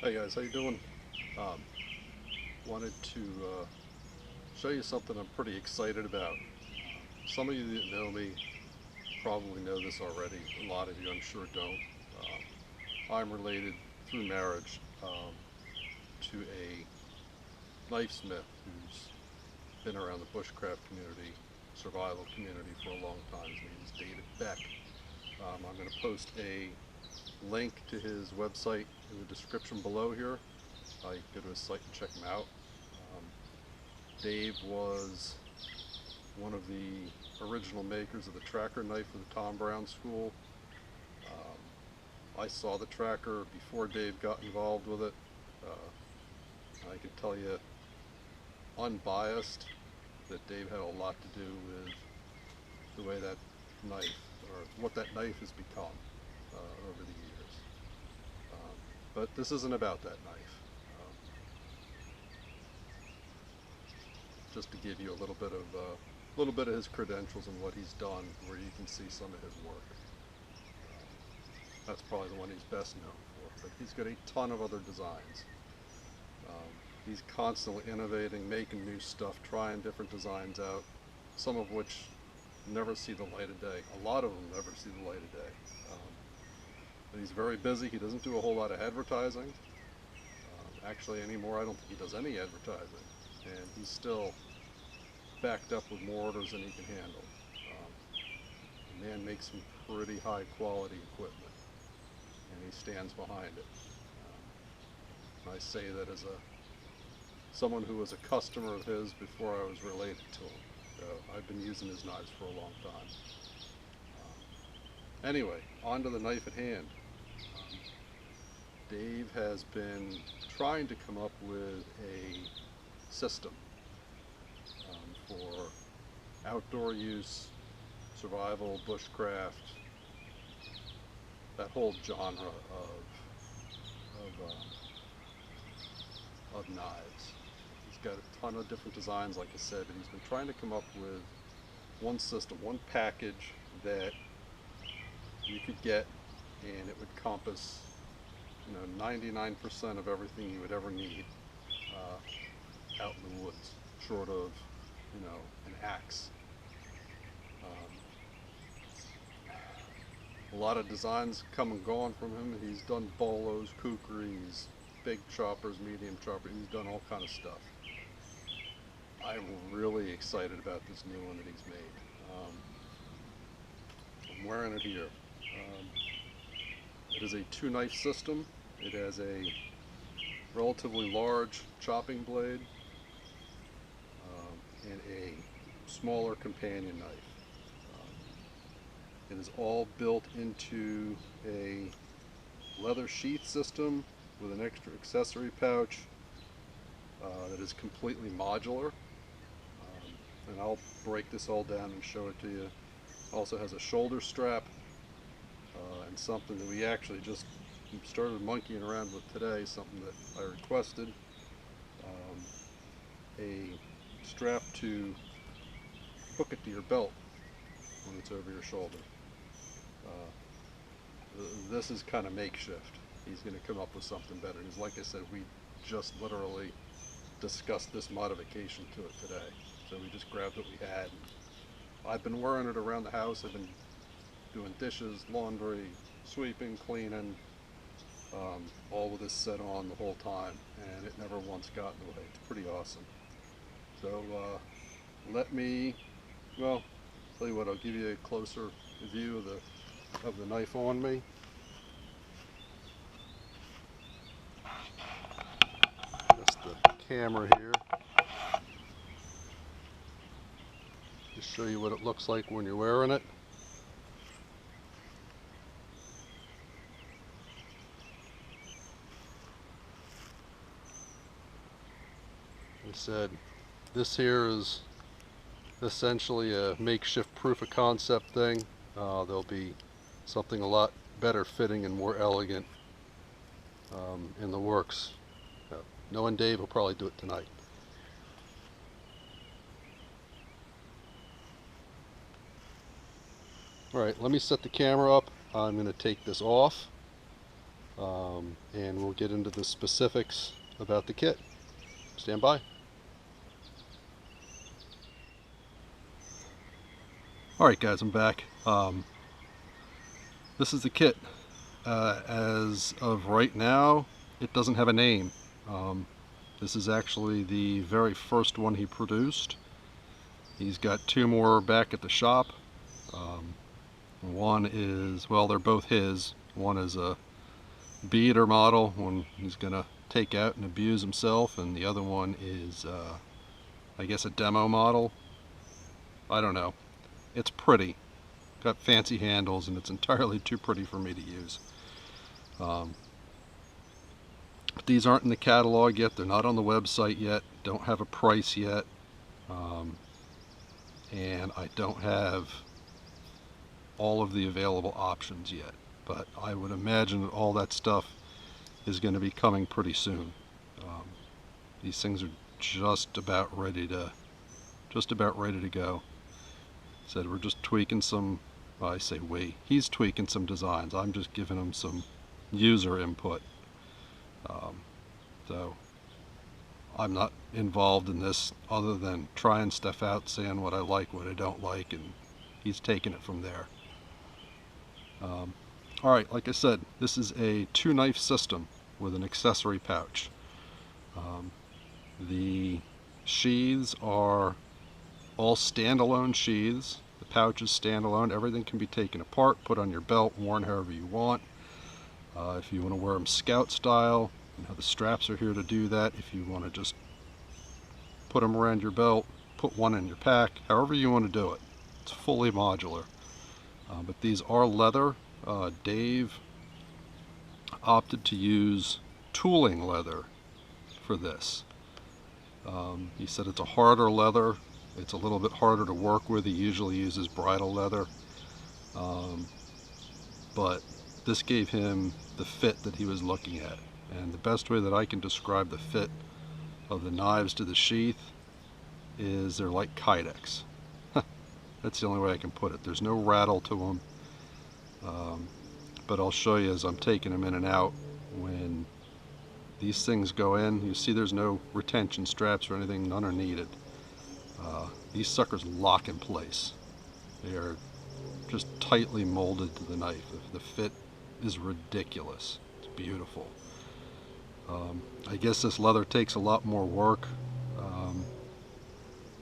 Hey guys, how you doing? Wanted to show you something I'm pretty excited about. Some of you that know me probably know this already. A lot of you I'm sure don't. I'm related through marriage to a knifesmith who's been around the bushcraft community, survival community for a long time. His name is David Beck. I'm going to post a link to his website in the description below here. You can go to his site and check him out. Dave was one of the original makers of the tracker knife for the Tom Brown School. I saw the tracker before Dave got involved with it. I can tell you, unbiased, that Dave had a lot to do with the way that knife, or what that knife has become over the years. But this isn't about that knife. Just to give you a little bit of his credentials and what he's done, where you can see some of his work. That's probably the one he's best known for, but he's got a ton of other designs. He's constantly innovating, making new stuff, trying different designs out, some of which never see the light of day. A lot of them never see the light of day. But he's very busy. He doesn't do a whole lot of advertising. Actually anymore, I don't think he does any advertising. And he's still backed up with more orders than he can handle. The man makes some pretty high quality equipment, and he stands behind it. I say that as someone who was a customer of his before I was related to him. So I've been using his knives for a long time. Anyway, on to the knife at hand. Dave has been trying to come up with a system for outdoor use, survival, bushcraft, that whole genre of knives. He's got a ton of different designs, like I said, but he's been trying to come up with one system, one package that you could get, and it would compass 99% of everything you would ever need out in the woods, short of an axe. A lot of designs come and gone from him. He's done bolos, kukris, big choppers, medium choppers. He's done all kind of stuff. I'm really excited about this new one that he's made. I'm wearing it here. It is a 2-knife system. It has a relatively large chopping blade and a smaller companion knife. It is all built into a leather sheath system with an extra accessory pouch that is completely modular. And I'll break this all down and show it to you. Also has a shoulder strap and something that we actually just started monkeying around with today, something that I requested. A strap to hook it to your belt when it's over your shoulder. This is kind of makeshift. He's going to come up with something better. Because like I said, we just literally discussed this modification to it today. So we just grabbed what we had. I've been wearing it around the house. I've been doing dishes, laundry, sweeping, cleaning, all with this set on the whole time, and it never once got in the way. It's pretty awesome. So well, tell you what, I'll give you a closer view of the knife on me. Just the camera here. Just show you what it looks like when you're wearing it. Like I said, this here is essentially a makeshift proof of concept thing. There'll be something a lot better fitting and more elegant in the works. Knowing Dave will probably do it tonight. Alright, let me set the camera up. I'm going to take this off. and we'll get into the specifics about the kit. Stand by. Alright guys, I'm back. This is the kit. As of right now, it doesn't have a name. This is actually the very first one he produced. He's got two more back at the shop. One is, well, they're both his. One is a beater model, one he's gonna take out and abuse himself, and the other one is, I guess, a demo model. I don't know. It's pretty. Got fancy handles, and it's entirely too pretty for me to use. But these aren't in the catalog yet. They're not on the website yet. Don't have a price yet. And I don't have all of the available options yet. But I would imagine that all that stuff is going to be coming pretty soon. These things are just about ready to go. Said we're just tweaking some, well, I say we, he's tweaking some designs. I'm just giving him some user input. So I'm not involved in this other than trying stuff out, saying what I like, what I don't like, and he's taking it from there. Alright, like I said, this is a 2-knife system with an accessory pouch. The sheaths are all standalone sheaths. The pouch is standalone. Everything can be taken apart, put on your belt, worn however you want. If you want to wear them scout style, you know, the straps are here to do that. If you want to just put them around your belt, put one in your pack, however you want to do it. It's fully modular. But these are leather. Dave opted to use tooling leather for this. He said it's a harder leather. It's a little bit harder to work with. He usually uses bridle leather. But this gave him the fit that he was looking at. And the best way that I can describe the fit of the knives to the sheath is they're like Kydex. That's the only way I can put it. There's no rattle to them. But I'll show you as I'm taking them in and out. When these things go in, you see there's no retention straps or anything, none are needed. These suckers lock in place. They are just tightly molded to the knife. The fit is ridiculous. It's beautiful. I guess this leather takes a lot more work.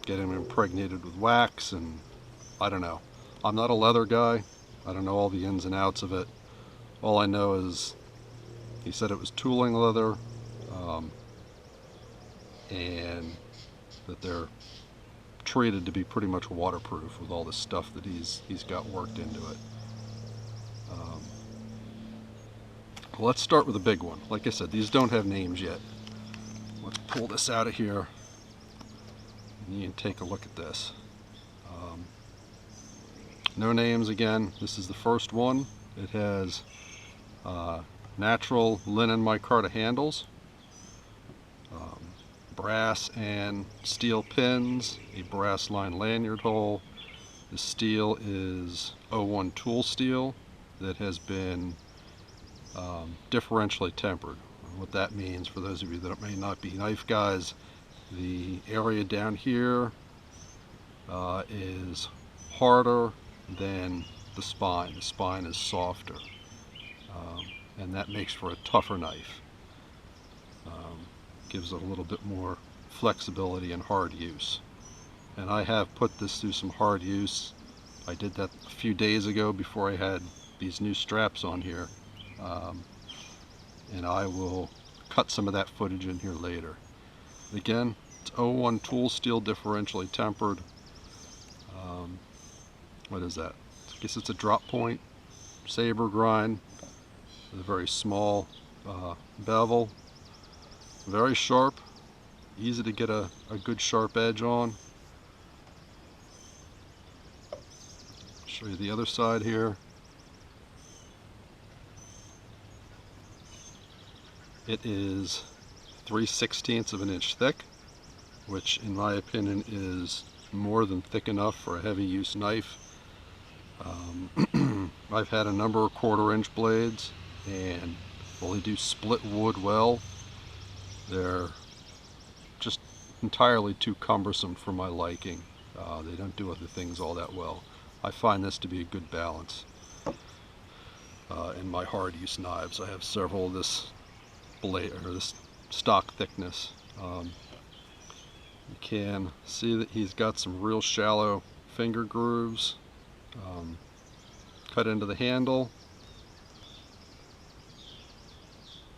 Getting them impregnated with wax, and I don't know. I'm not a leather guy. I don't know all the ins and outs of it. All I know is he said it was tooling leather, and that they're treated to be pretty much waterproof with all the stuff that he's got worked into it. Well, let's start with the big one. Like I said, these don't have names yet. Let's pull this out of here, and you can take a look at this. No names again. This is the first one. It has natural linen micarta handles, brass and steel pins, a brass line lanyard hole. The steel is 01 tool steel that has been differentially tempered. What that means, for those of you that may not be knife guys, the area down here is harder than the spine. The spine is softer, and that makes for a tougher knife. Gives it a little bit more flexibility and hard use. And I have put this through some hard use. I did that a few days ago before I had these new straps on here, and I will cut some of that footage in here later. Again, it's 01 tool steel differentially tempered. What is that? I guess it's a drop point saber grind with a very small bevel. Very sharp, easy to get a good sharp edge on. Show you the other side here. It is 3/16 of an inch thick, which in my opinion is more than thick enough for a heavy use knife. I've had a number of 1/4 inch blades, and Well, they do split wood well. They're just entirely too cumbersome for my liking. They don't do other things all that well. I find this to be a good balance in my hard use knives. I have several of this blade or this stock thickness. You can see that he's got some real shallow finger grooves cut into the handle.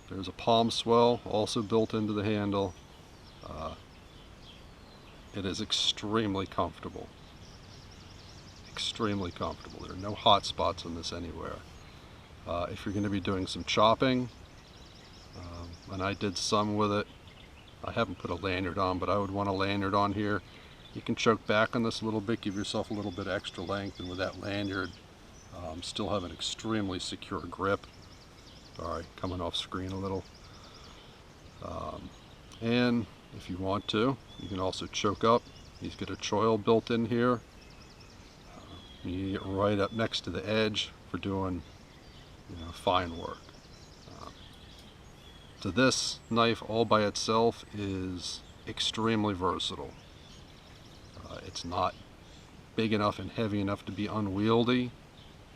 There's a palm swell also built into the handle. It is extremely comfortable. Extremely comfortable. There are no hot spots on this anywhere. If you're going to be doing some chopping, and I did some with it, I haven't put a lanyard on, but I would want a lanyard on here. You can choke back on this a little bit, give yourself a little bit extra length, and with that lanyard, still have an extremely secure grip. Sorry, coming off screen a little. And if you want to, you can also choke up. He's got a choil built in here. You get right up next to the edge for doing, fine work. So this knife all by itself is extremely versatile. It's not big enough and heavy enough to be unwieldy,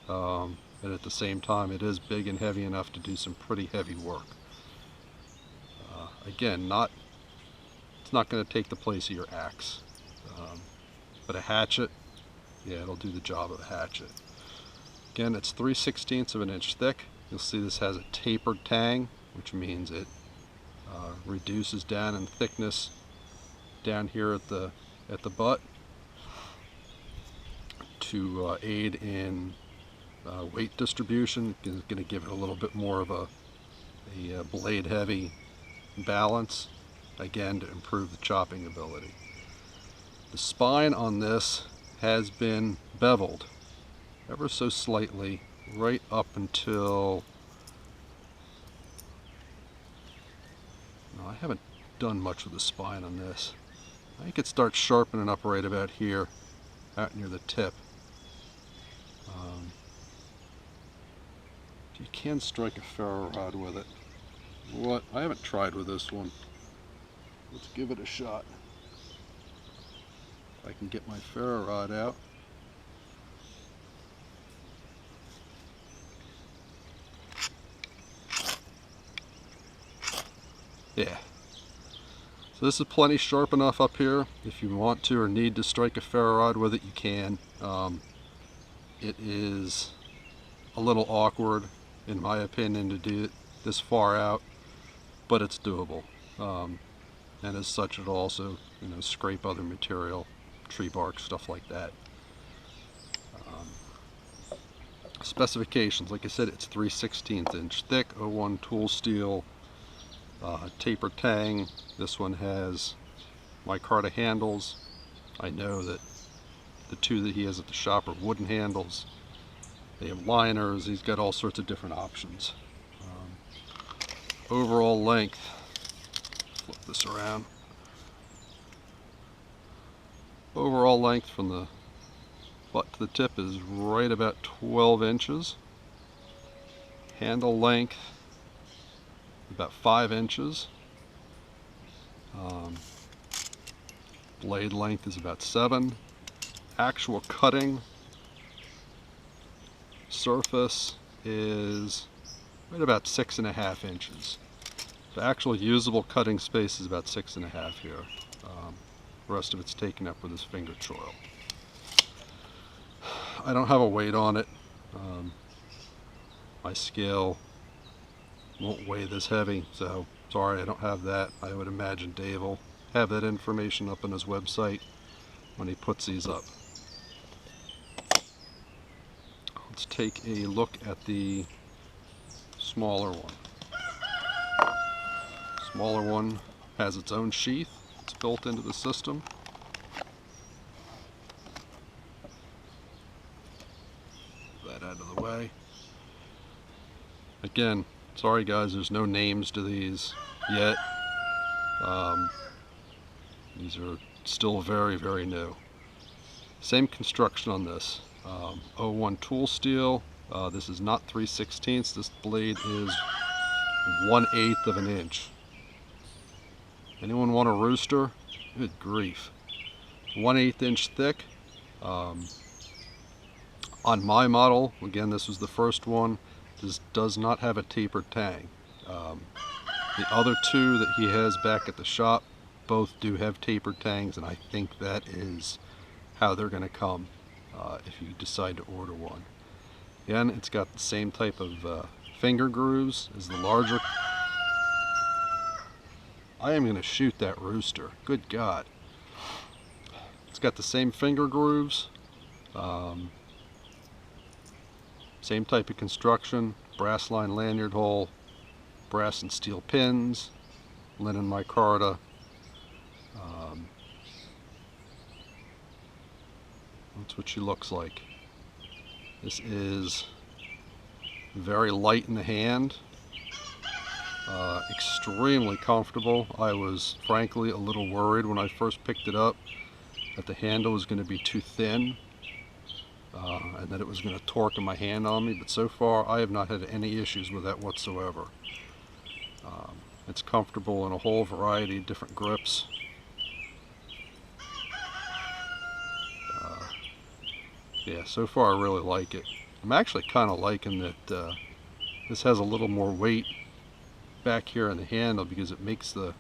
but at the same time it is big and heavy enough to do some pretty heavy work. Again, it's not going to take the place of your axe, but a hatchet, yeah, it'll do the job of a hatchet. Again, it's 3/16 of an inch thick. You'll see this has a tapered tang, which means it reduces down in thickness down here at the butt to aid in weight distribution. It's going to give it a little bit more of a blade heavy balance, again to improve the chopping ability. The spine on this has been beveled ever so slightly right up until, no, I haven't done much with the spine on this. I think it starts sharpening up right about here, out near the tip. You can strike a ferro rod with it. What? I haven't tried with this one. Let's give it a shot. If I can get my ferro rod out. Yeah. So this is plenty sharp enough up here. If you want to or need to strike a ferro rod with it, you can. It is a little awkward, in my opinion, to do it this far out, but it's doable. And as such, it'll also, scrape other material, tree bark, stuff like that. Specifications, like I said, it's 3/16 inch thick, 01 tool steel, taper tang. This one has micarta handles. I know that the two that he has at the shop are wooden handles. They have liners. He's got all sorts of different options. Overall length, flip this around. Overall length from the butt to the tip is right about 12 inches. Handle length about 5 inches. Blade length is about 7. Actual cutting surface is right about 6.5 inches. The actual usable cutting space is about 6.5 here. The rest of it's taken up with his finger choil. I don't have a weight on it. My scale won't weigh this heavy, so sorry I don't have that. I would imagine Dave will have that information up on his website when he puts these up. Let's take a look at the smaller one. Smaller one has its own sheath. It's built into the system. That out of the way. Again, sorry guys, there's no names to these yet. These are still very, very new. Same construction on this. 01 tool steel. This is not 3/16. This blade is 1/8 of an inch. Anyone want a rooster? Good grief. 1/8 inch thick. On my model, again, this was the first one, this does not have a tapered tang. The other two that he has back at the shop both do have tapered tangs, and I think that is how they're going to come if you decide to order one. Again, it's got the same type of finger grooves as the larger. I am going to shoot that rooster. Good God. It's got the same finger grooves. Same type of construction, brass line lanyard hole, brass and steel pins, linen micarta. That's what she looks like. This is very light in the hand, extremely comfortable. I was frankly a little worried when I first picked it up that the handle was going to be too thin. And that it was going to torque in my hand on me, but so far I have not had any issues with that whatsoever. It's comfortable in a whole variety of different grips. Yeah, so far I really like it. I'm actually kind of liking that this has a little more weight back here in the handle because it makes the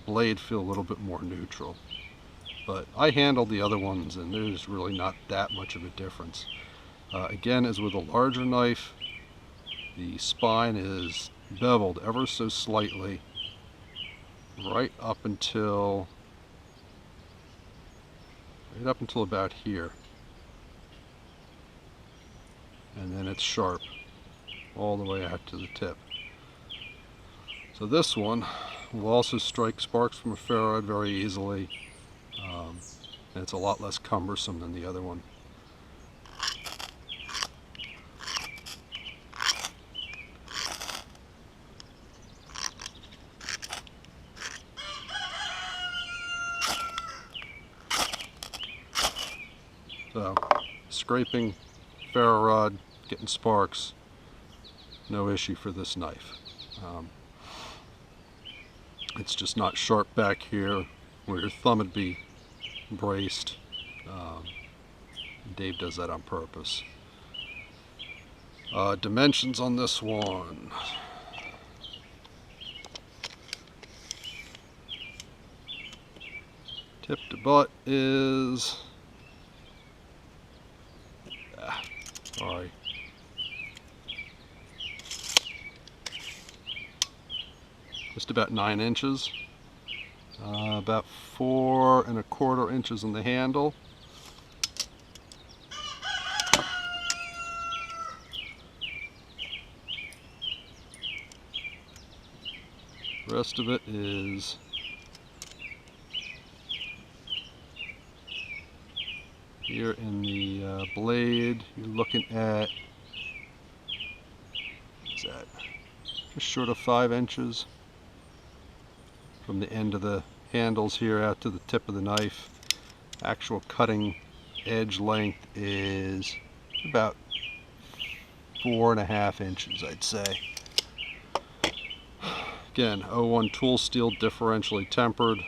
blade feel a little bit more neutral. But I handled the other ones and there's really not that much of a difference. Again, as with a larger knife, the spine is beveled ever so slightly right up until about here. And then it's sharp all the way out to the tip. So this one will also strike sparks from a ferro rod very easily. And it's a lot less cumbersome than the other one. So, scraping, ferro rod, getting sparks, no issue for this knife. It's just not sharp back here where your thumb would be braced. Dave does that on purpose. Dimensions on this one. Tip to butt is... sorry. Just about 9 inches. About 4 1/4 inches in the handle. The rest of it is here in the blade. You're looking at, what's that? Just short of 5 inches from the end of the handles here out to the tip of the knife. Actual cutting edge length is about 4.5 inches, I'd say. Again, 01 tool steel, differentially tempered.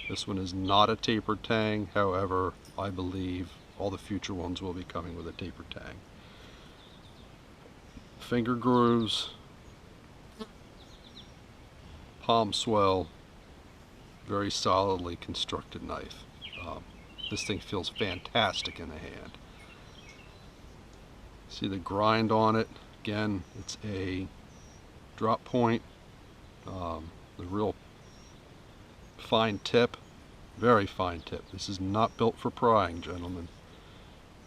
This one is not a tapered tang. However, I believe all the future ones will be coming with a tapered tang. Finger grooves, palm swell, very solidly constructed knife. This thing feels fantastic in the hand. See the grind on it? Again, it's a drop point. The real fine tip, very fine tip. This is not built for prying, gentlemen.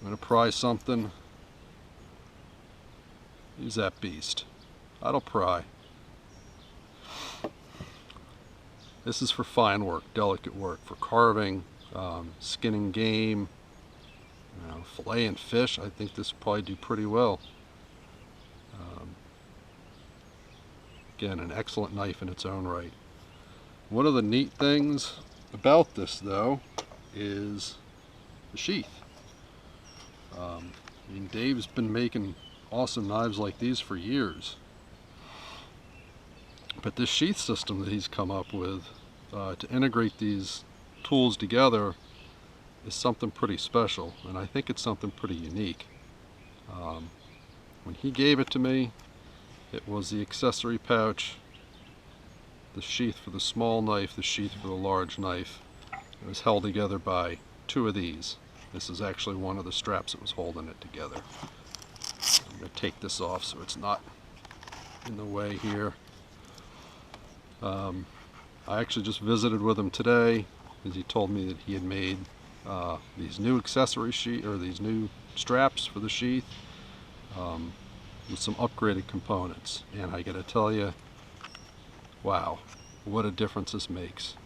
I'm going to pry something. Use that beast. That'll pry. This is for fine work, delicate work, for carving, skinning game, filleting fish. I think this will probably do pretty well. Again, an excellent knife in its own right. One of the neat things about this, though, is the sheath. I mean, Dave's been making awesome knives like these for years. But this sheath system that he's come up with to integrate these tools together is something pretty special, and I think it's something pretty unique. When he gave it to me, it was the accessory pouch, the sheath for the small knife, the sheath for the large knife. It was held together by two of these. This is actually one of the straps that was holding it together. I'm going to take this off so it's not in the way here. I actually just visited with him today because he told me that he had made these new accessory sheath, or these new straps for the sheath with some upgraded components, and I gotta tell you, wow, what a difference this makes.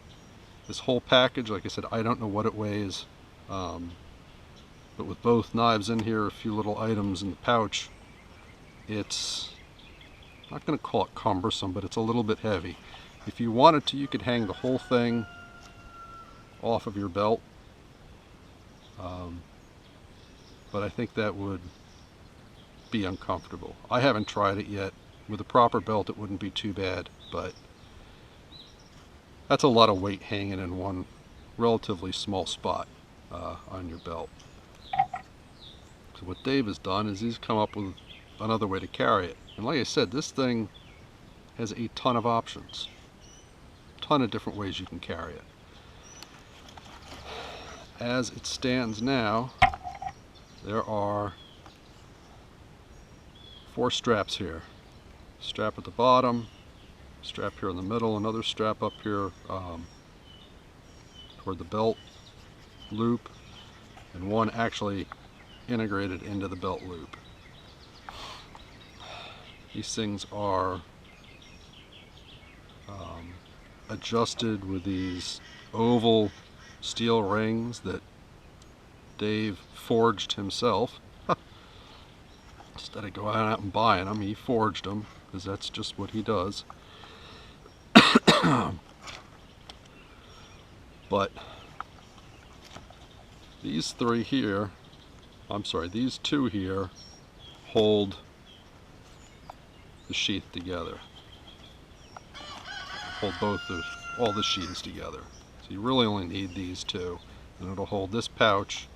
This whole package, like I said, I don't know what it weighs, but with both knives in here, a few little items in the pouch, it's, I'm not going to call it cumbersome, but it's a little bit heavy. If you wanted to, you could hang the whole thing off of your belt, but I think that would be uncomfortable. I haven't tried it yet. With a proper belt it wouldn't be too bad, but that's a lot of weight hanging in one relatively small spot on your belt. So what Dave has done is he's come up with another way to carry it. And like I said, this thing has a ton of options. A ton of different ways you can carry it. As it stands now, there are 4 straps here. Strap at the bottom, strap here in the middle, another strap up here toward the belt loop, and one actually integrated into the belt loop. These things are adjusted with these oval steel rings that Dave forged himself. Instead of going out and buying them, he forged them, because that's just what he does. But these 3 here, I'm sorry, these 2 here hold the sheath together. Hold all the sheaths together. So you really only need these 2, and it'll hold this pouch,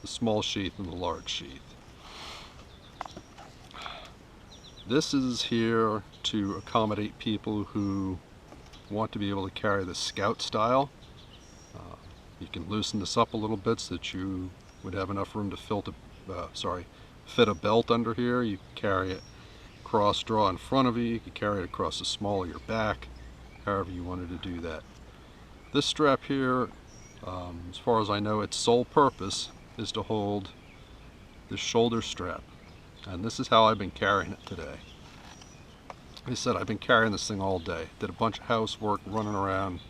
the small sheath, and the large sheath. This is here to accommodate people who want to be able to carry the scout style. You can loosen this up a little bit so that you would have enough room to fit a belt under here. You can carry it cross draw in front of you. You can carry it across the small of your back, however you wanted to do that. This strap here, as far as I know, its sole purpose is to hold the shoulder strap. And this is how I've been carrying it today. Like I said, I've been carrying this thing all day. Did a bunch of housework, running around.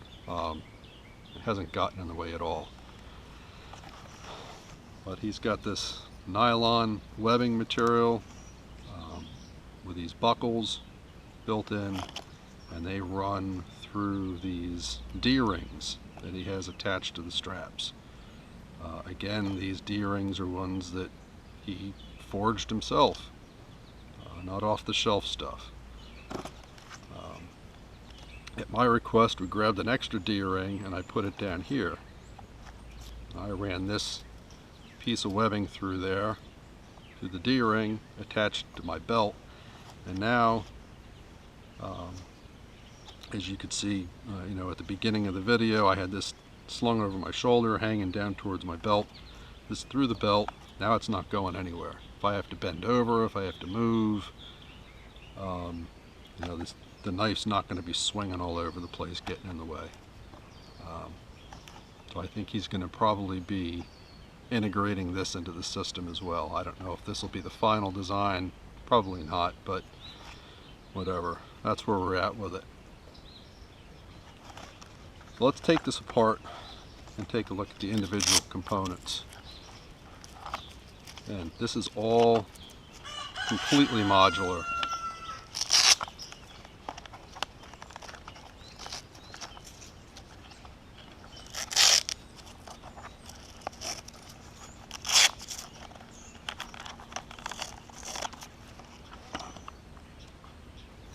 It hasn't gotten in the way at all. But he's got this nylon webbing material with these buckles built in, and they run through these D-rings that he has attached to the straps. Again, these D-rings are ones that he forged himself, not off the shelf stuff. At my request, we grabbed an extra D-ring and I put it down here. I ran this piece of webbing through there, through the D-ring, attached to my belt, and now, as you could see, at the beginning of the video, I had this slung over my shoulder, hanging down towards my belt. This through the belt. Now it's not going anywhere. If I have to bend over, if I have to move, the knife's not going to be swinging all over the place, getting in the way. So I think he's going to probably be integrating this into the system as well. I don't know if this will be the final design. Probably not, but whatever. That's where we're at with it. So let's take this apart and take a look at the individual components. And this is all completely modular.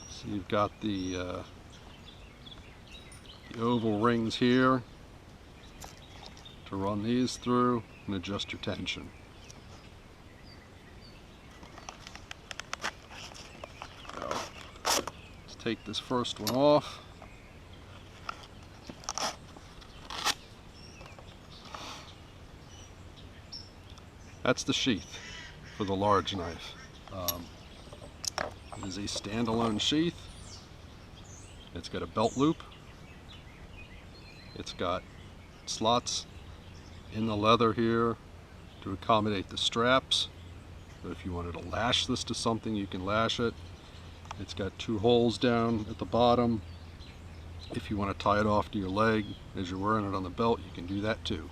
So you've got the the oval rings here to run these through and adjust your tension. So, let's take this first one off. That's the sheath for the large knife. It is a standalone sheath. It's got a belt loop. It's got slots in the leather here to accommodate the straps. But if you wanted to lash this to something, you can lash it. It's got 2 holes down at the bottom. If you want to tie it off to your leg as you're wearing it on the belt, you can do that too.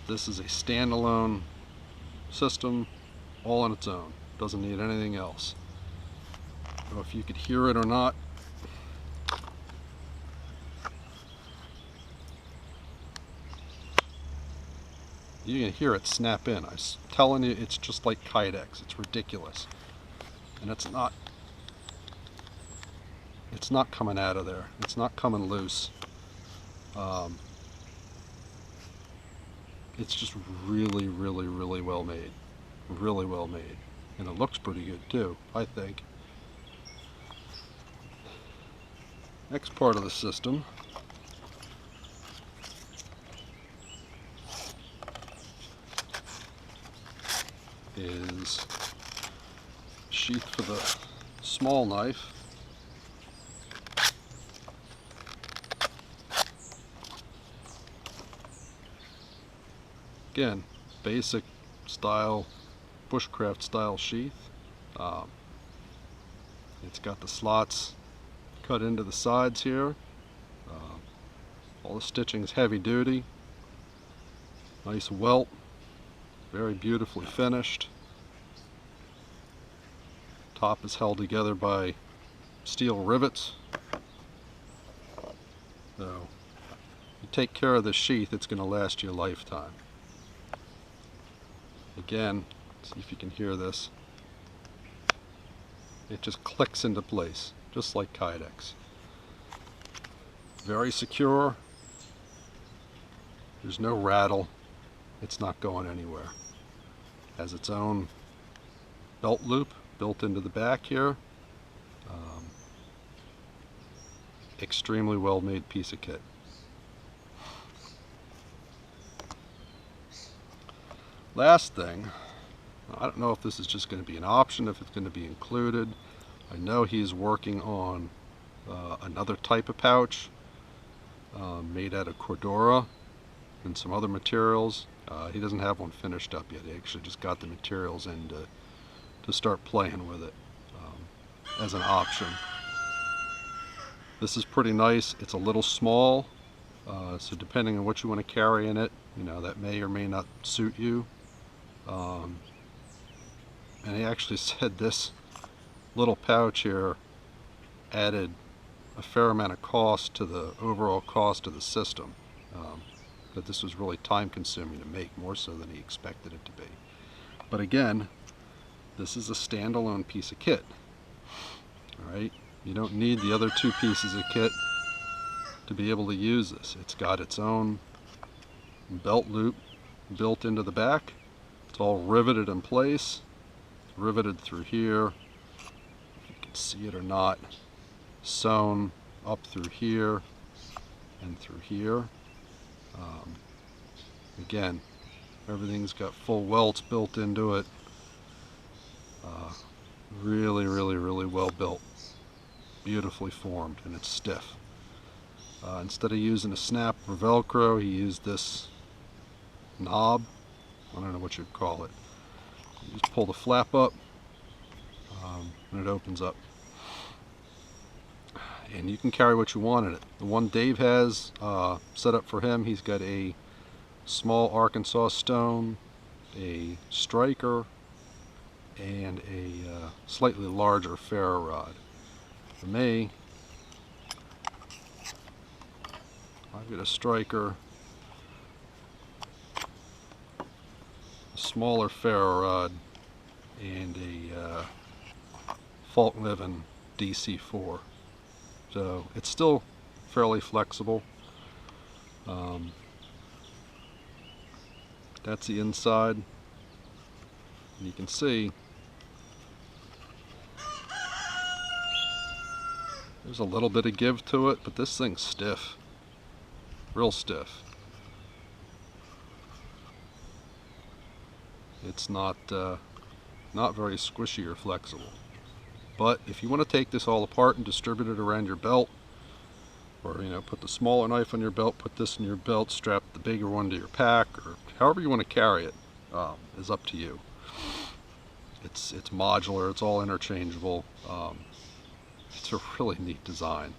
This is a standalone system all on its own. Doesn't need anything else. I don't know if you could hear it or not. You can hear it snap in. I'm telling you, it's just like Kydex. It's ridiculous. And it's not coming out of there. It's not coming loose. It's just really, really, really well made. Really well made. And it looks pretty good too, I think. Next part of the system is sheath for the small knife. Again, basic style, bushcraft style sheath. It's got the slots cut into the sides here. All the stitching is heavy duty. Nice welt, very beautifully finished. Top is held together by steel rivets. So, if you take care of the sheath, it's going to last you a lifetime. Again, see if you can hear this. It just clicks into place, just like Kydex. Very secure. There's no rattle. It's not going anywhere. Has its own belt loop built into the back here. Extremely well made piece of kit. Last thing, I don't know if this is just going to be an option, if it's going to be included. I know he's working on another type of pouch made out of Cordura and some other materials. He doesn't have one finished up yet. He actually just got the materials in to start playing with it as an option. This is pretty nice. It's a little small, so depending on what you want to carry in it, you know, that may or may not suit you. And he actually said this little pouch here added a fair amount of cost to the overall cost of the system. That this was really time consuming to make, more so than he expected it to be. But again, this is a standalone piece of kit. Alright, you don't need the other 2 pieces of kit to be able to use this. It's got its own belt loop built into the back. It's all riveted in place. It's riveted through here. If you can see it or not. Sewn up through here and through here. Again, everything's got full welts built into it. Really, really, really well built. Beautifully formed, and it's stiff. Instead of using a snap or Velcro, he used this knob. I don't know what you'd call it. You just pull the flap up, and it opens up. And you can carry what you want in it. The one Dave has set up for him, he's got a small Arkansas stone, a striker, and a slightly larger ferro rod. For me, I've got a striker, a smaller ferro rod, and a Faulkner DC4. So it's still fairly flexible. That's the inside. And you can see there's a little bit of give to it, but this thing's stiff, real stiff. It's not very squishy or flexible. But if you want to take this all apart and distribute it around your belt, or put the smaller knife on your belt, put this in your belt, strap the bigger one to your pack, or however you want to carry it, is up to you. It's modular. It's all interchangeable. It's a really neat design.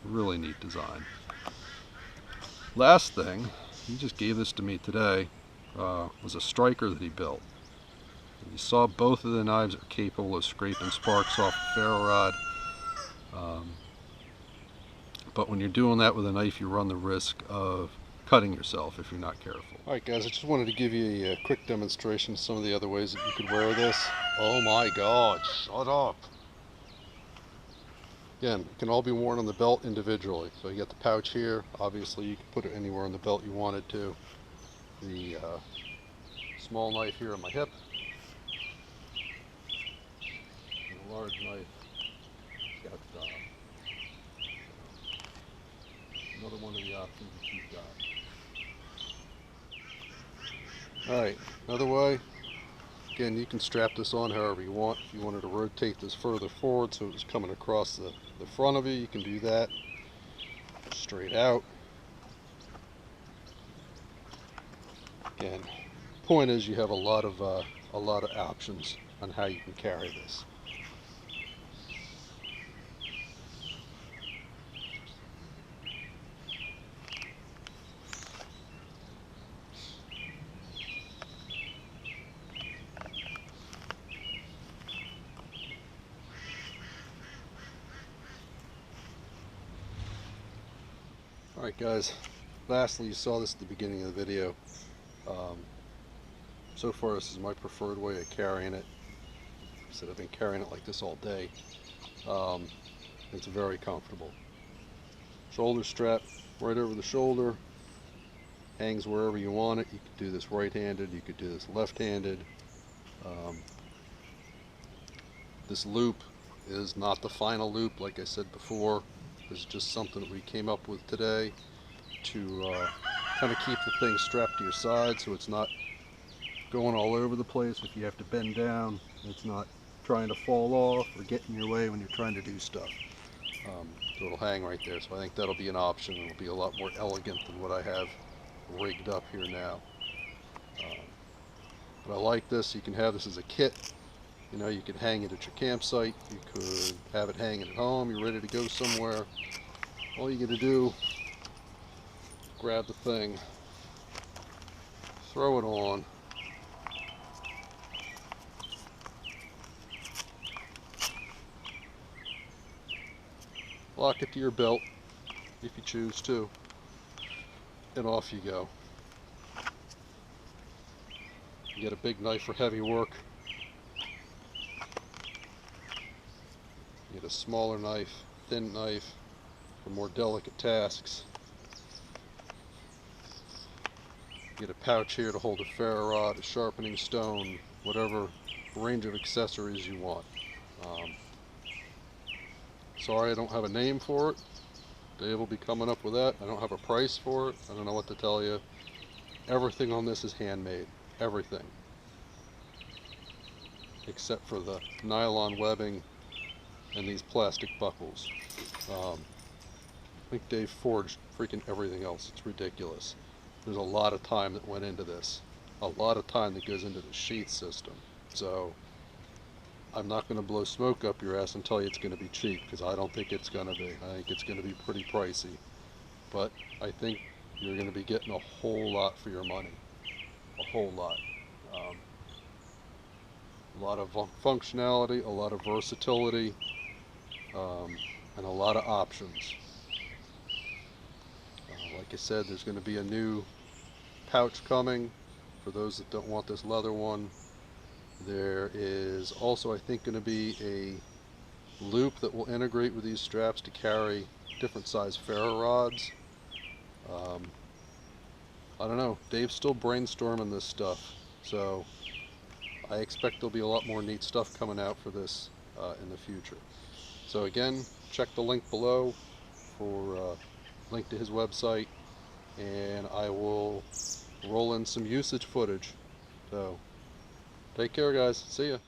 Really neat design. Last thing, he just gave this to me today, was a striker that he built. And you saw both of the knives are capable of scraping sparks off a ferro rod. But when you're doing that with a knife, you run the risk of cutting yourself if you're not careful. Alright guys, I just wanted to give you a quick demonstration of some of the other ways that you could wear this. Oh my god, shut up! Again, it can all be worn on the belt individually. So you got the pouch here. Obviously you can put it anywhere on the belt you wanted to. The small knife here on my hip. And a large knife. It's got another one of the options that you've got. Alright, another way. Again, you can strap this on however you want. If you wanted to rotate this further forward so it was coming across the front of you can do that. Straight out. Again, point is you have a lot of options on how you can carry this. Alright guys, lastly, you saw this at the beginning of the video. So far this is my preferred way of carrying it. I've been carrying it like this all day. It's very comfortable. Shoulder strap right over the shoulder, hangs wherever you want it. You could do this right-handed, you could do this left-handed. This loop is not the final loop, like I said before. This is just something that we came up with today to kind of keep the thing strapped to your side so it's not going all over the place. If you have to bend down, it's not trying to fall off or get in your way when you're trying to do stuff. So it'll hang right there. So I think that'll be an option. It'll be a lot more elegant than what I have rigged up here now. But I like this. You can have this as a kit. You could hang it at your campsite. You could have it hanging at home. You're ready to go somewhere. All you got to do, grab the thing, throw it on, lock it to your belt if you choose to, and off you go. You get a big knife for heavy work. You get a smaller knife, thin knife for more delicate tasks. You get a pouch here to hold a ferro rod, a sharpening stone, whatever range of accessories you want. Sorry I don't have a name for it. Dave will be coming up with that. I don't have a price for it. I don't know what to tell you. Everything on this is handmade. Everything. Except for the nylon webbing and these plastic buckles. I think Dave forged freaking everything else. It's ridiculous. There's a lot of time that went into this. A lot of time that goes into the sheath system. So I'm not going to blow smoke up your ass and tell you it's going to be cheap, because I don't think it's going to be. I think it's going to be pretty pricey. But I think you're going to be getting a whole lot for your money. A whole lot. A lot of functionality, a lot of versatility, and a lot of options. Like I said, there's going to be a new pouch coming for those that don't want this leather one. There is also, I think, going to be a loop that will integrate with these straps to carry different size ferro rods. I don't know, Dave's still brainstorming this stuff, so I expect there'll be a lot more neat stuff coming out for this in the future. So again, check the link below for link to his website, and I will roll in some usage footage. So take care, guys. See ya.